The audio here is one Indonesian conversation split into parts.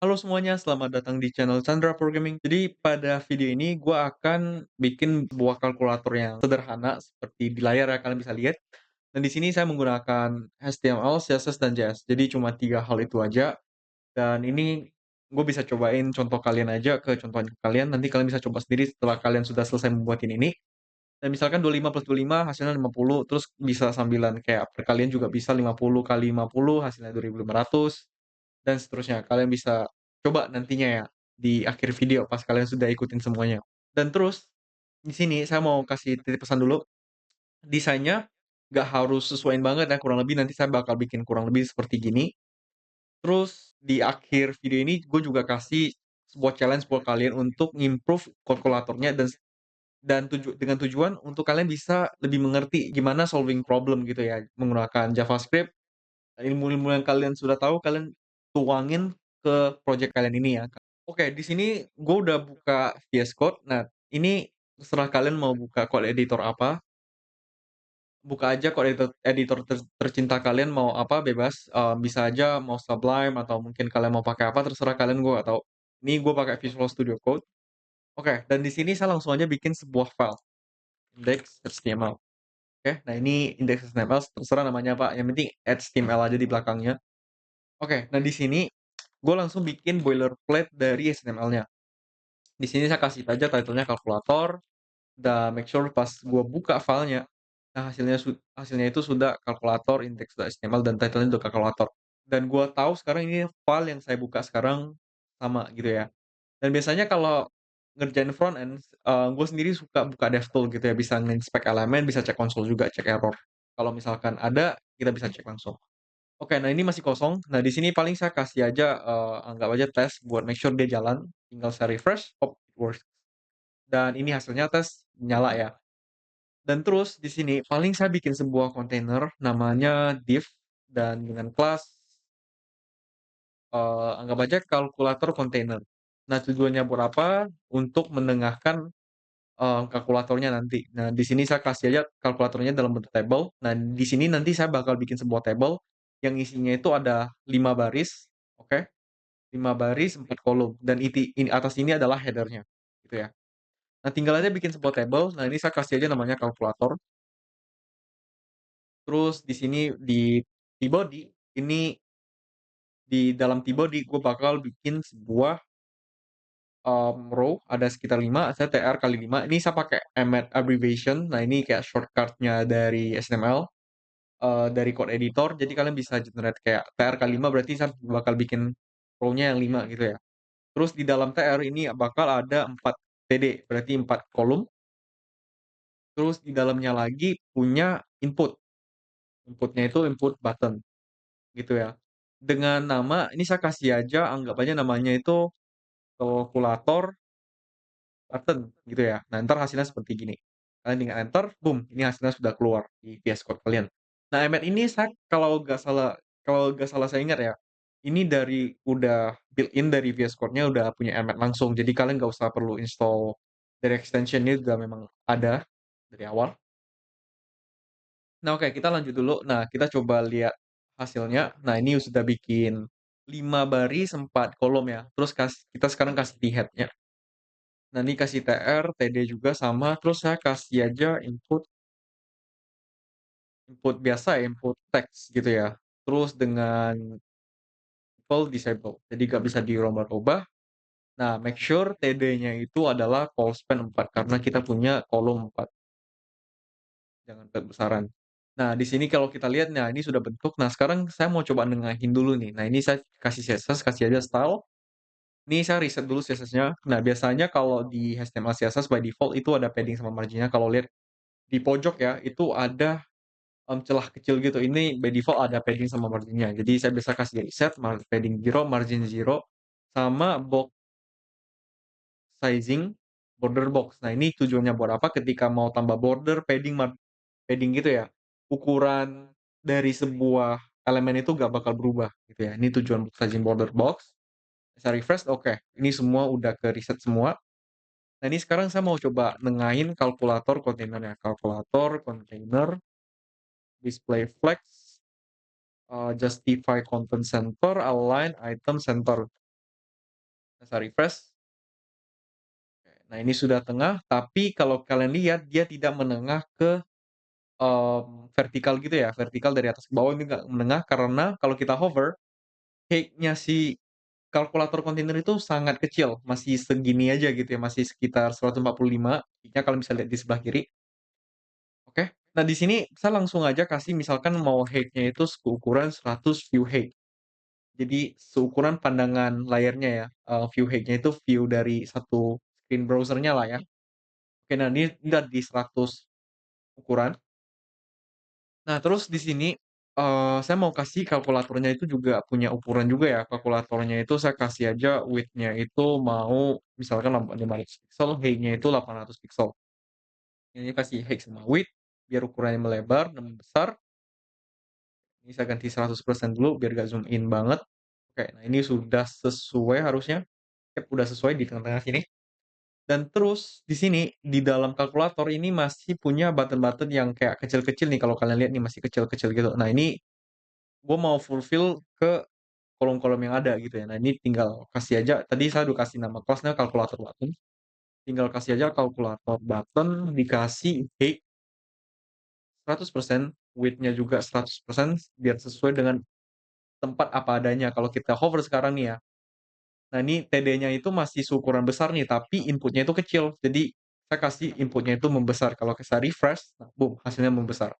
Halo semuanya, selamat datang di channel Chandra Programming. Jadi pada video ini gue akan bikin sebuah kalkulator yang sederhana seperti di layar ya kalian bisa lihat. Dan di sini saya menggunakan HTML, CSS, dan JS. Jadi cuma tiga hal itu aja. Dan ini gue bisa cobain contoh kalian aja ke contohan kalian. Nanti kalian bisa coba sendiri setelah kalian sudah selesai membuat ini. Dan misalkan 25 plus 25 hasilnya 50, terus bisa sambilan kayak perkalian juga bisa 50 kali 50 hasilnya 2.500 dan seterusnya. Kalian bisa coba nantinya ya di akhir video pas kalian sudah ikutin semuanya. Dan terus di sini saya mau kasih titip pesan dulu, desainnya nggak harus sesuaiin banget ya, kurang lebih nanti saya bakal bikin kurang lebih seperti gini. Terus di akhir video ini gue juga kasih sebuah challenge buat kalian untuk improve kalkulatornya dengan tujuan untuk kalian bisa lebih mengerti gimana solving problem gitu ya, menggunakan JavaScript. Ilmu-ilmu yang kalian sudah tahu, kalian tuangin ke project kalian ini ya. Oke, di sini gue udah buka VS Code. Nah, ini terserah kalian mau buka code editor apa, buka aja code editor editor tercinta kalian mau apa bebas, bisa aja mau Sublime atau mungkin kalian mau pakai apa terserah kalian, gue nggak tahu. Ini gue pakai Visual Studio Code. Oke, dan di sini saya langsung aja bikin sebuah file, index.html. Oke, nah ini index.html terserah namanya apa, yang penting HTML aja di belakangnya. Oke, nah di sini gue langsung bikin boilerplate dari HTML-nya. Di sini saya kasih aja title-nya kalkulator, dan make sure pas gue buka filenya, nah hasilnya itu sudah kalkulator index.html dan title-nya juga kalkulator. Dan gue tahu sekarang ini file yang saya buka sekarang sama gitu ya. Dan biasanya kalau ngerjain front end, gue sendiri suka buka DevTool gitu ya, bisa nginspek elemen, bisa cek konsol juga, cek error. Kalau misalkan ada, kita bisa cek langsung. Oke, nah ini masih kosong. Nah, di sini paling saya kasih aja, anggap aja tes buat make sure dia jalan. Tinggal saya refresh, oh it works. Dan ini hasilnya tes nyala ya. Dan terus di sini paling saya bikin sebuah kontainer namanya div dan dengan kelas, anggap aja kalkulator kontainer. Nah, tujuannya buat apa? Untuk menengahkan, kalkulatornya nanti. Nah, di sini saya kasih aja kalkulatornya dalam bentuk table. Nah, di sini nanti saya bakal bikin sebuah table yang isinya itu ada 5 baris, oke? 5 baris, 4 kolom, dan ini atas ini adalah header-nya, gitu ya. Nah, tinggal aja bikin sebuah table. Nah, ini saya kasih aja namanya kalkulator. Terus di sini di T-body, ini di dalam T-body gue bakal bikin sebuah, row ada sekitar 5, saya tr kali 5. Ini saya pakai emmet abbreviation. Nah, ini kayak shortcut-nya dari HTML, dari code editor. Jadi kalian bisa generate kayak tr kali 5 berarti saya bakal bikin row-nya yang 5 gitu ya. Terus di dalam tr ini bakal ada 4 td, berarti 4 kolom. Terus di dalamnya lagi punya input, inputnya itu input button, gitu ya. Dengan nama, ini saya kasih aja, anggap aja namanya itu kalkulator button, gitu ya. Nah, entar hasilnya seperti gini. Kalian tinggal enter, boom, ini hasilnya sudah keluar di VS Code kalian. Nah, Emmet ini saya kalau nggak salah saya ingat ya, ini udah built-in dari VS Code-nya udah punya Emmet langsung. Jadi kalian nggak usah perlu install dari extension, ini udah memang ada dari awal. Nah, oke, kita lanjut dulu. Nah, kita coba lihat hasilnya. Nah, ini sudah bikin 5 baris 4 kolom ya. Terus kita sekarang kasih di head-nya. Nah, ini kasih tr, td juga sama. Terus saya kasih aja input input biasa ya, input teks gitu ya. Terus dengan default disable. Jadi nggak bisa dirubah-rubah. Nah, make sure td-nya itu adalah call span 4 karena kita punya kolom 4. Jangan kebesaran. Nah, di sini kalau kita lihat, nah ini sudah bentuk. Nah, sekarang saya mau coba nengahin dulu nih. Nah, ini saya kasih CSS, kasih aja style. Ini saya reset dulu CSS-nya. Nah, biasanya kalau di HTML CSS by default itu ada padding sama marginnya. Kalau lihat di pojok ya, itu ada celah kecil gitu. Ini by default ada padding sama marginnya. Jadi saya bisa kasih reset, padding 0, margin 0, sama box sizing, border box. Nah, ini tujuannya buat apa? Ketika mau tambah border, padding gitu ya, ukuran dari sebuah elemen itu nggak bakal berubah gitu ya. Ini tujuan sizing border box. Saya refresh, oke, ini semua udah ke-reset semua. Nah, ini sekarang saya mau coba nengahin kalkulator kontainernya. Kalkulator container, display flex, justify content center, align item center. Saya refresh, nah ini sudah tengah, tapi kalau kalian lihat dia tidak menengah ke, vertikal gitu ya, vertikal dari atas ke bawah ini nggak menengah karena kalau kita hover, height-nya si kalkulator kontainer itu sangat kecil, masih segini aja gitu ya, masih sekitar 145 height-nya kalau bisa lihat di sebelah kiri, oke. Nah di sini saya langsung aja kasih misalkan mau height-nya itu seukuran 100 view height. Jadi seukuran pandangan layarnya ya, view height-nya itu view dari satu screen browser-nya lah ya. Oke, nah ini udah di 100 ukuran. Nah terus di sini, saya mau kasih kalkulatornya itu juga punya ukuran juga ya, kalkulatornya itu saya kasih aja width-nya itu mau misalkan 500 piksel, height-nya itu 800 piksel. Ini kasih height sama width, biar ukurannya melebar dan membesar. Ini saya ganti 100% dulu biar gak zoom in banget. Oke, nah ini sudah sesuai harusnya. Yap, udah sesuai di tengah-tengah sini. Dan terus di sini, di dalam kalkulator ini masih punya button-button yang kayak kecil-kecil nih kalau kalian lihat nih masih kecil-kecil gitu. Nah ini gue mau fulfill ke kolom-kolom yang ada gitu ya. Nah ini tinggal kasih aja, tadi saya udah kasih nama kelasnya kalkulator button. Tinggal kasih aja kalkulator button, dikasih height 100%, width-nya juga 100% biar sesuai dengan tempat apa adanya. Kalau kita hover sekarang nih ya, nah ini TD-nya itu masih seukuran besar nih, tapi inputnya itu kecil. Jadi saya kasih inputnya itu membesar. Kalau saya refresh, nah boom, hasilnya membesar.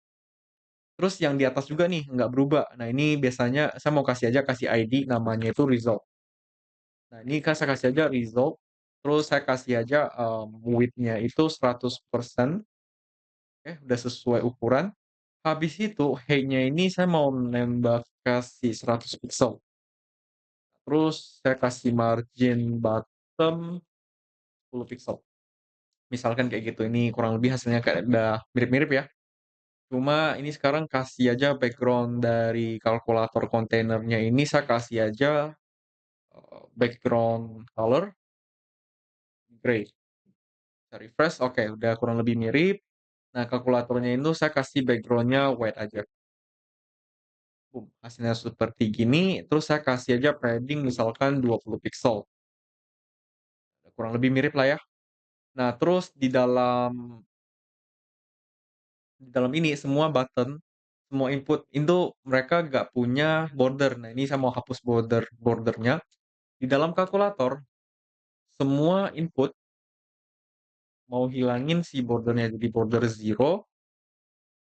Terus yang di atas juga nih nggak berubah. Nah ini biasanya saya mau kasih aja kasih ID namanya itu result. Nah ini kan saya kasih aja result. Terus saya kasih aja width-nya itu 100%. Oke, udah sesuai ukuran. Habis itu height-nya ini saya mau nembak kasih 100 pixel. Terus saya kasih margin bottom 10 pixel. Misalkan kayak gitu, ini kurang lebih hasilnya kayak udah mirip-mirip ya. Cuma ini sekarang kasih aja background dari kalkulator kontainernya ini saya kasih aja, background color gray. Saya refresh, oke udah kurang lebih mirip. Nah kalkulatornya itu saya kasih backgroundnya white aja. Boom, hasilnya seperti gini, terus saya kasih aja padding misalkan 20 pixel. Kurang lebih mirip lah ya. Nah terus di dalam ini semua button, semua input itu mereka nggak punya border. Nah, ini saya mau hapus bordernya. Di dalam kalkulator, semua input mau hilangin si bordernya. Jadi border zero,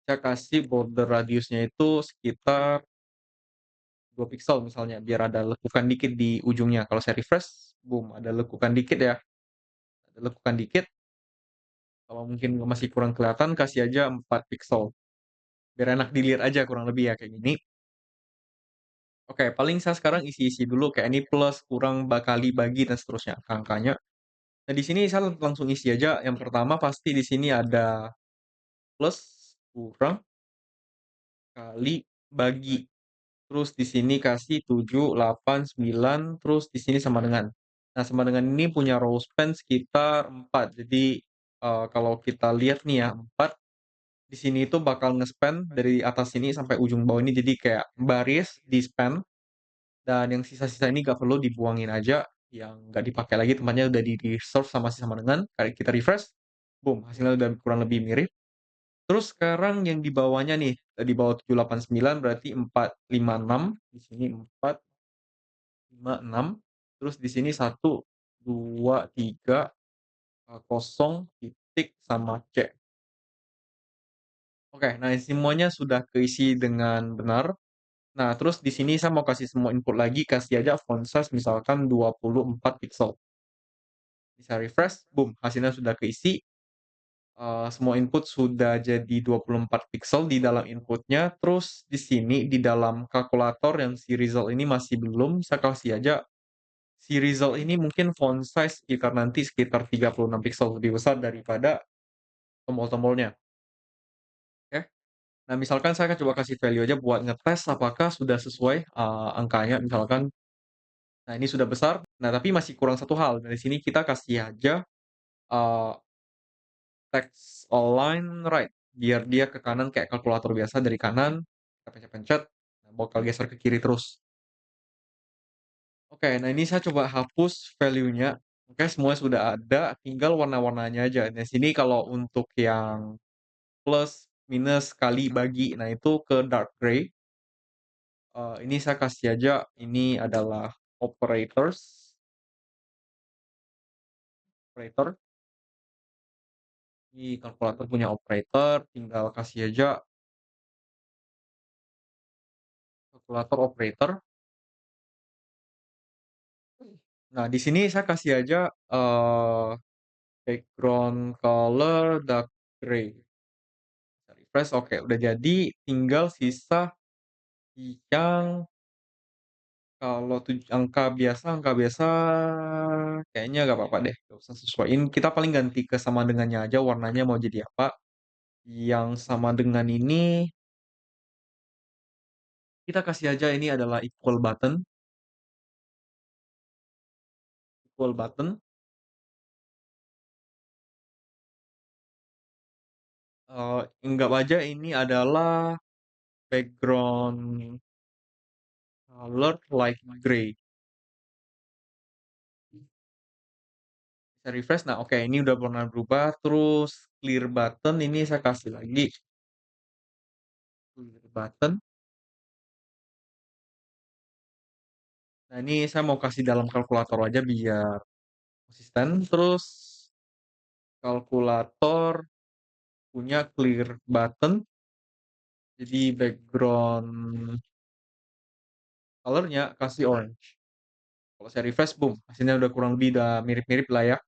saya kasih border radiusnya itu sekitar 2 pixel misalnya, biar ada lekukan dikit di ujungnya. Kalau saya refresh, boom, ada lekukan dikit ya. Ada lekukan dikit. Kalau mungkin masih kurang kelihatan, kasih aja 4 pixel. Biar enak dilihat aja kurang lebih ya kayak gini. Oke, paling saya sekarang isi-isi dulu kayak ini plus, kurang, kali, bagi, dan seterusnya angka-angkanya. Nah, di sini saya langsung isi aja. Yang pertama pasti di sini ada plus, kurang, kali, bagi. Terus di sini kasih 7, 8, 9, terus di sini sama dengan. Nah, sama dengan ini punya row span sekitar 4. Jadi, kalau kita lihat nih ya, 4 di sini itu bakal nge-span dari atas sini sampai ujung bawah ini. Jadi kayak baris di-span. Dan yang sisa-sisa ini nggak perlu dibuangin aja, yang nggak dipakai lagi tempatnya udah di-reserve sama dengan, kayak kita refresh, boom, hasilnya udah kurang lebih mirip. Terus sekarang yang di bawahnya nih, di bawah 7, 8, 9 berarti 4, 5, 6, di sini 4, 5, 6, terus di sini 1, 2, 3, kosong, titik, sama C. Oke, nah semuanya sudah keisi dengan benar. Nah, terus di sini saya mau kasih semua input lagi, kasih aja font size misalkan 24 pixel. Bisa refresh, boom, hasilnya sudah keisi, semua input sudah jadi 24 pixel di dalam inputnya. Terus di sini, di dalam kalkulator yang si result ini masih belum, saya kasih aja si result ini mungkin font size sekitar 36 pixel, lebih besar daripada tombol-tombolnya, oke. Nah, misalkan saya akan coba kasih value aja buat ngetes apakah sudah sesuai, angkanya misalkan, nah ini sudah besar, nah tapi masih kurang satu hal, dari sini kita kasih aja, eee text align right, biar dia ke kanan kayak kalkulator biasa dari kanan, kita pencet-pencet, nah bakal geser ke kiri terus. Oke, nah ini saya coba hapus value-nya. Oke, semua sudah ada, tinggal warna-warnanya aja. Nah, sini kalau untuk yang plus, minus, kali, bagi, nah itu ke dark gray. Ini saya kasih aja, ini adalah operators, operator. Ini kalkulator punya operator, tinggal kasih aja kalkulator operator. Nah, di sini saya kasih aja background color dark gray. Refresh, oke, udah jadi. Tinggal sisa yang kalau angka biasa kayaknya nggak apa-apa deh, nggak usah sesuaiin. Kita paling ganti ke sama dengannya aja, warnanya mau jadi apa. Yang sama dengan ini, kita kasih aja ini adalah equal button. Anggap aja ini adalah background color light gray. Bisa refresh. Nah, oke, ini udah pernah berubah. Terus clear button ini saya kasih lagi clear button. Nah, ini saya mau kasih dalam kalkulator aja biar konsisten. Terus kalkulator punya clear button. Jadi background colornya kasih orange. Kalau saya refresh, boom, hasilnya udah kurang lebih udah mirip-mirip lah ya.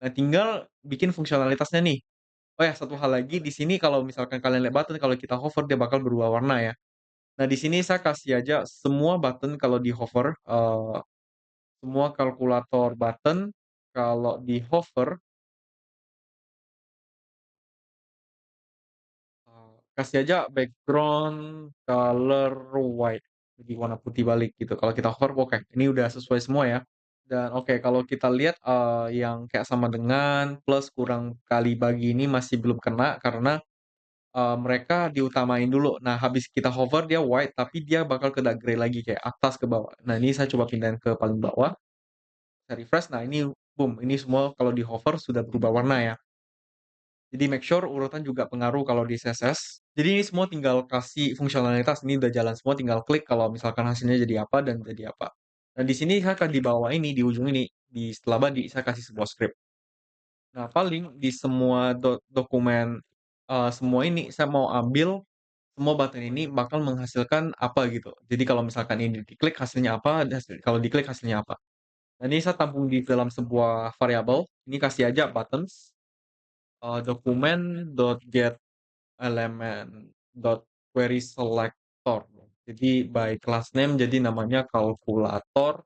Nah, tinggal bikin fungsionalitasnya nih. Oh ya, satu hal lagi di sini kalau misalkan kalian lihat button, kalau kita hover dia bakal berubah warna ya. Nah, di sini saya kasih aja semua button kalau di hover, semua kalkulator button kalau di hover, kasih aja background color white. Jadi warna putih balik gitu. Kalau kita hover, oke, ini udah sesuai semua ya. Dan oke, kalau kita lihat, yang kayak sama dengan, plus, kurang, kali, bagi ini masih belum kena karena, mereka diutamain dulu. Nah, habis kita hover dia white, tapi dia bakal ke dark gray lagi kayak atas ke bawah. Nah, ini saya coba pindahin ke paling bawah, saya refresh, nah ini boom, ini semua kalau di hover sudah berubah warna ya. Jadi make sure urutan juga pengaruh kalau di CSS. Jadi ini semua tinggal kasih fungsionalitas, ini udah jalan semua, tinggal klik kalau misalkan hasilnya jadi apa dan jadi apa. Nah, di sini saya akan di bawah ini, di ujung ini, di setelah body, saya kasih sebuah script. Nah, paling di semua dokumen, semua ini saya mau ambil semua button ini bakal menghasilkan apa gitu. Jadi kalau misalkan ini diklik hasilnya apa, dan kalau diklik hasilnya apa. Nah, ini saya tampung di dalam sebuah variabel. Ini kasih aja buttons, dokumen.get element dot query selector. Jadi by class name jadi namanya kalkulator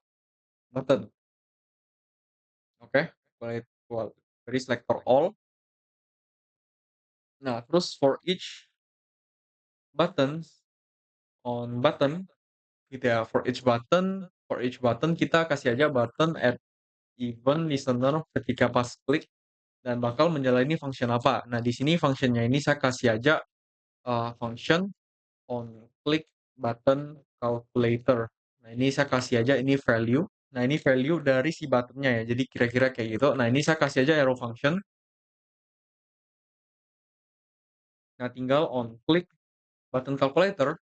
button. Oke, query selector all. Nah, terus buttons on button gitu ya. For each button kita kasih aja button add event listener ketika pas klik dan bakal menjalani function apa. Nah, di sini functionnya ini saya kasih aja function on click button calculator. Nah, ini saya kasih aja ini value. Nah, ini value dari si buttonnya ya. Jadi kira-kira kayak gitu. Nah, ini saya kasih aja arrow function. Nah, tinggal on click button calculator.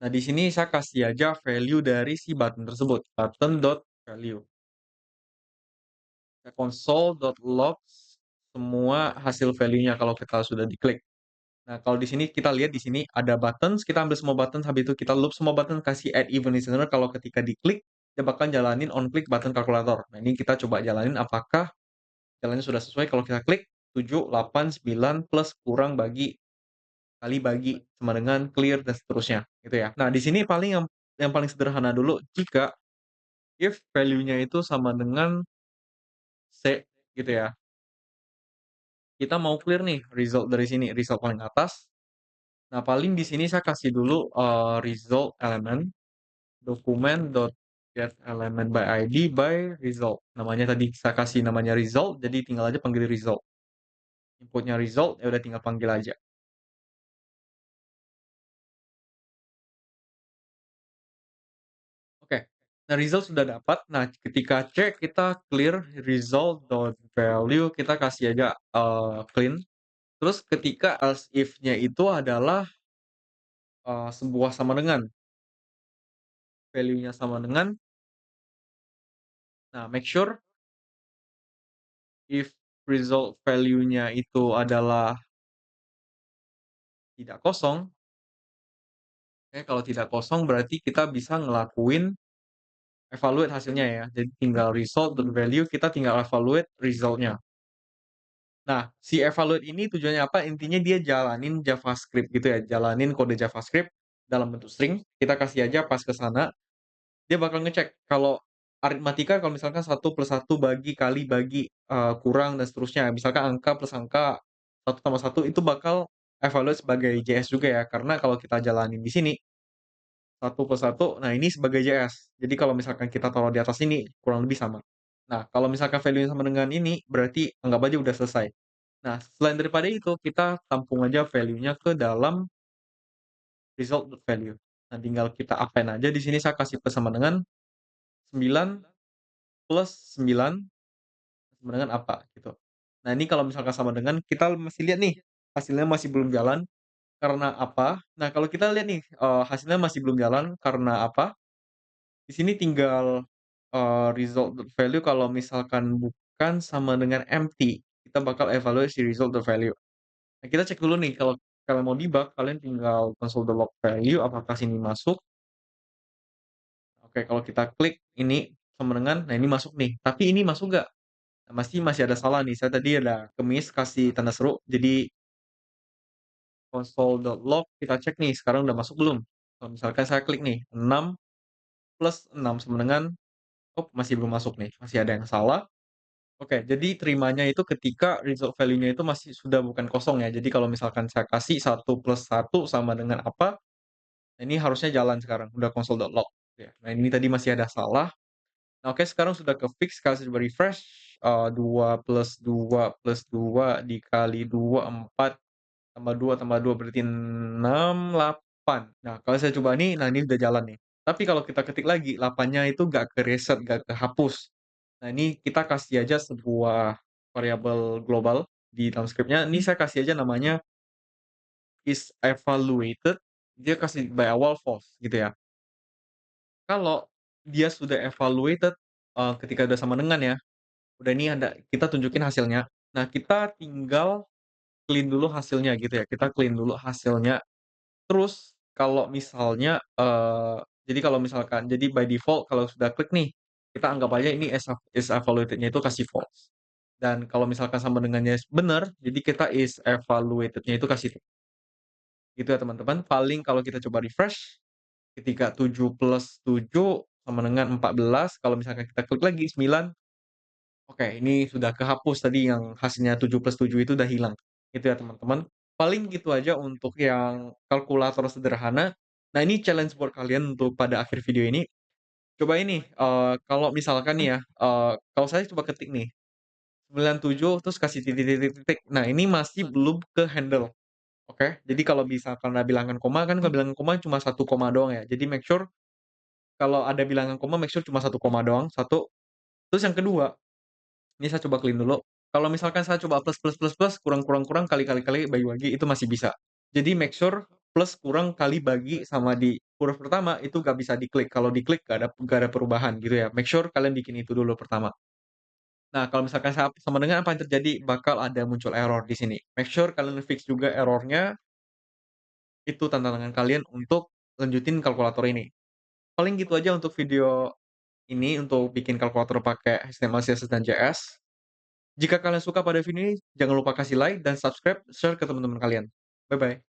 Nah, di sini saya kasih aja value dari si button tersebut. Button dot value. Console.log semua hasil value-nya kalau kita sudah diklik. Nah, kalau di sini kita lihat di sini ada buttons, kita ambil semua button, habis itu kita loop semua button, kasih add event listener, kalau ketika diklik, dia bakal jalanin on click button kalkulator. Nah, ini kita coba jalanin apakah jalannya sudah sesuai. Kalau kita klik 7, 8, 9, plus, kurang, bagi, kali, bagi, sama dengan clear, dan seterusnya. Gitu ya. Nah, di sini paling yang paling sederhana dulu, jika if value-nya itu sama dengan C, gitu ya. Kita mau clear nih result dari sini, result paling atas. Nah, paling di sini saya kasih dulu result element dokumen.get element by ID by result. Namanya tadi saya kasih namanya result, jadi tinggal aja panggil result. Inputnya result, ya udah tinggal panggil aja. Oke. Nah, result sudah dapat. Nah, ketika cek kita clear result.value kita kasih aja, clean. Terus ketika else if-nya itu adalah, sebuah sama dengan, value-nya sama dengan, nah make sure if result value-nya itu adalah tidak kosong, oke kalau tidak kosong berarti kita bisa ngelakuin evaluate hasilnya ya. Jadi tinggal result.value kita tinggal evaluate result-nya. Nah, si evaluate ini tujuannya apa? Intinya dia jalanin JavaScript gitu ya, jalanin kode JavaScript dalam bentuk string, kita kasih aja pas ke sana, dia bakal ngecek kalau aritmatika kalau misalkan satu plus satu bagi, kali, bagi, kurang, dan seterusnya. Misalkan angka plus angka, satu tambah satu itu bakal evaluate sebagai JS juga ya, karena kalau kita jalanin di sini, satu plus satu, nah ini sebagai JS. Jadi kalau misalkan kita taruh di atas ini, kurang lebih sama. Nah, kalau misalkan value-nya sama dengan ini, berarti anggap aja udah selesai. Nah, selain daripada itu, kita tampung aja value-nya ke dalam result.value. Nah, tinggal kita append aja di sini saya kasih sama dengan 9 plus 9 sama dengan apa, gitu. Nah, ini kalau misalkan sama dengan, kita masih lihat nih, hasilnya masih belum jalan, karena apa? Nah, kalau kita lihat nih, hasilnya masih belum jalan karena apa, di sini tinggal, result.value kalau misalkan bukan sama dengan empty, kita bakal evaluasi result.value. Nah, kita cek dulu nih, kalau kalian mau debug, kalian tinggal console.log value, apakah sini masuk. Oke, kalau kita klik ini sama dengan, nah ini masuk nih, tapi ini masuk nggak? Nah, masih ada salah nih, saya tadi ada ke-miss kasih tanda seru, jadi console.log kita cek nih, sekarang udah masuk belum? Kalau misalkan saya klik nih, 6 plus 6 sama dengan, oh masih belum masuk nih, masih ada yang salah. Oke, jadi terimanya itu ketika result value-nya itu masih sudah bukan kosong ya, jadi kalau misalkan saya kasih satu plus satu sama dengan apa, nah ini harusnya jalan sekarang, udah console.log, ya. Nah ini tadi masih ada salah. Nah, oke sekarang sudah ke-fix, kasih coba refresh, 2 plus 2 plus 2 dikali 2 4, tambah 2 berarti 6 8. Nah, kalau saya coba nih, nah ini udah jalan nih. Tapi kalau kita ketik lagi, 8-nya itu nggak ke-reset, nggak kehapus. Nah, ini kita kasih aja sebuah variabel global di dalam script-nya. Ini saya kasih aja namanya is evaluated, dia kasih by awal false gitu ya. Kalau dia sudah evaluated, ketika udah sama dengan ya, udah ini ada kita tunjukin hasilnya. Nah, kita tinggal clean dulu hasilnya gitu ya, kita clean dulu hasilnya. Terus kalau misalnya, jadi kalau misalkan jadi by default kalau sudah klik nih, kita anggap aja ini is evaluated-nya itu kasih false. Dan kalau misalkan sama dengannya bener, jadi kita is evaluated-nya itu kasih true. Gitu ya teman-teman. Paling kalau kita coba refresh, ketika 7 plus 7 sama dengan 14, kalau misalkan kita klik lagi 9, oke, ini sudah kehapus tadi yang hasilnya 7 plus 7 itu udah hilang. Itu ya teman-teman. Paling gitu aja untuk yang kalkulator sederhana. Nah ini challenge buat kalian untuk pada akhir video ini. Coba ini, kalau misalkan nih ya, kalau saya coba ketik nih, 97 terus kasih titik titik titik. Nah ini masih belum ke-handle, oke. Jadi kalau misalkan ada bilangan koma kan kalau bilangan koma cuma satu koma doang ya. Jadi make sure kalau ada bilangan koma make sure cuma satu koma doang, satu. Terus yang kedua, ini saya coba clean dulu. Kalau misalkan saya coba plus plus plus plus, kurang kurang kurang, kali kali kali, bagi bagi, itu masih bisa. Jadi make sure plus, kurang, kali, bagi, sama di huruf pertama itu nggak bisa diklik. Kalau diklik nggak ada perubahan gitu ya. Make sure kalian bikin itu dulu pertama. Nah, kalau misalkan sama dengan apa yang terjadi, bakal ada muncul error di sini. Make sure kalian fix juga errornya, itu tantangan kalian untuk lanjutin kalkulator ini. Paling gitu aja untuk video ini, untuk bikin kalkulator pakai HTML, CSS, dan JS. Jika kalian suka pada video ini, jangan lupa kasih like dan subscribe, share ke teman-teman kalian. Bye-bye.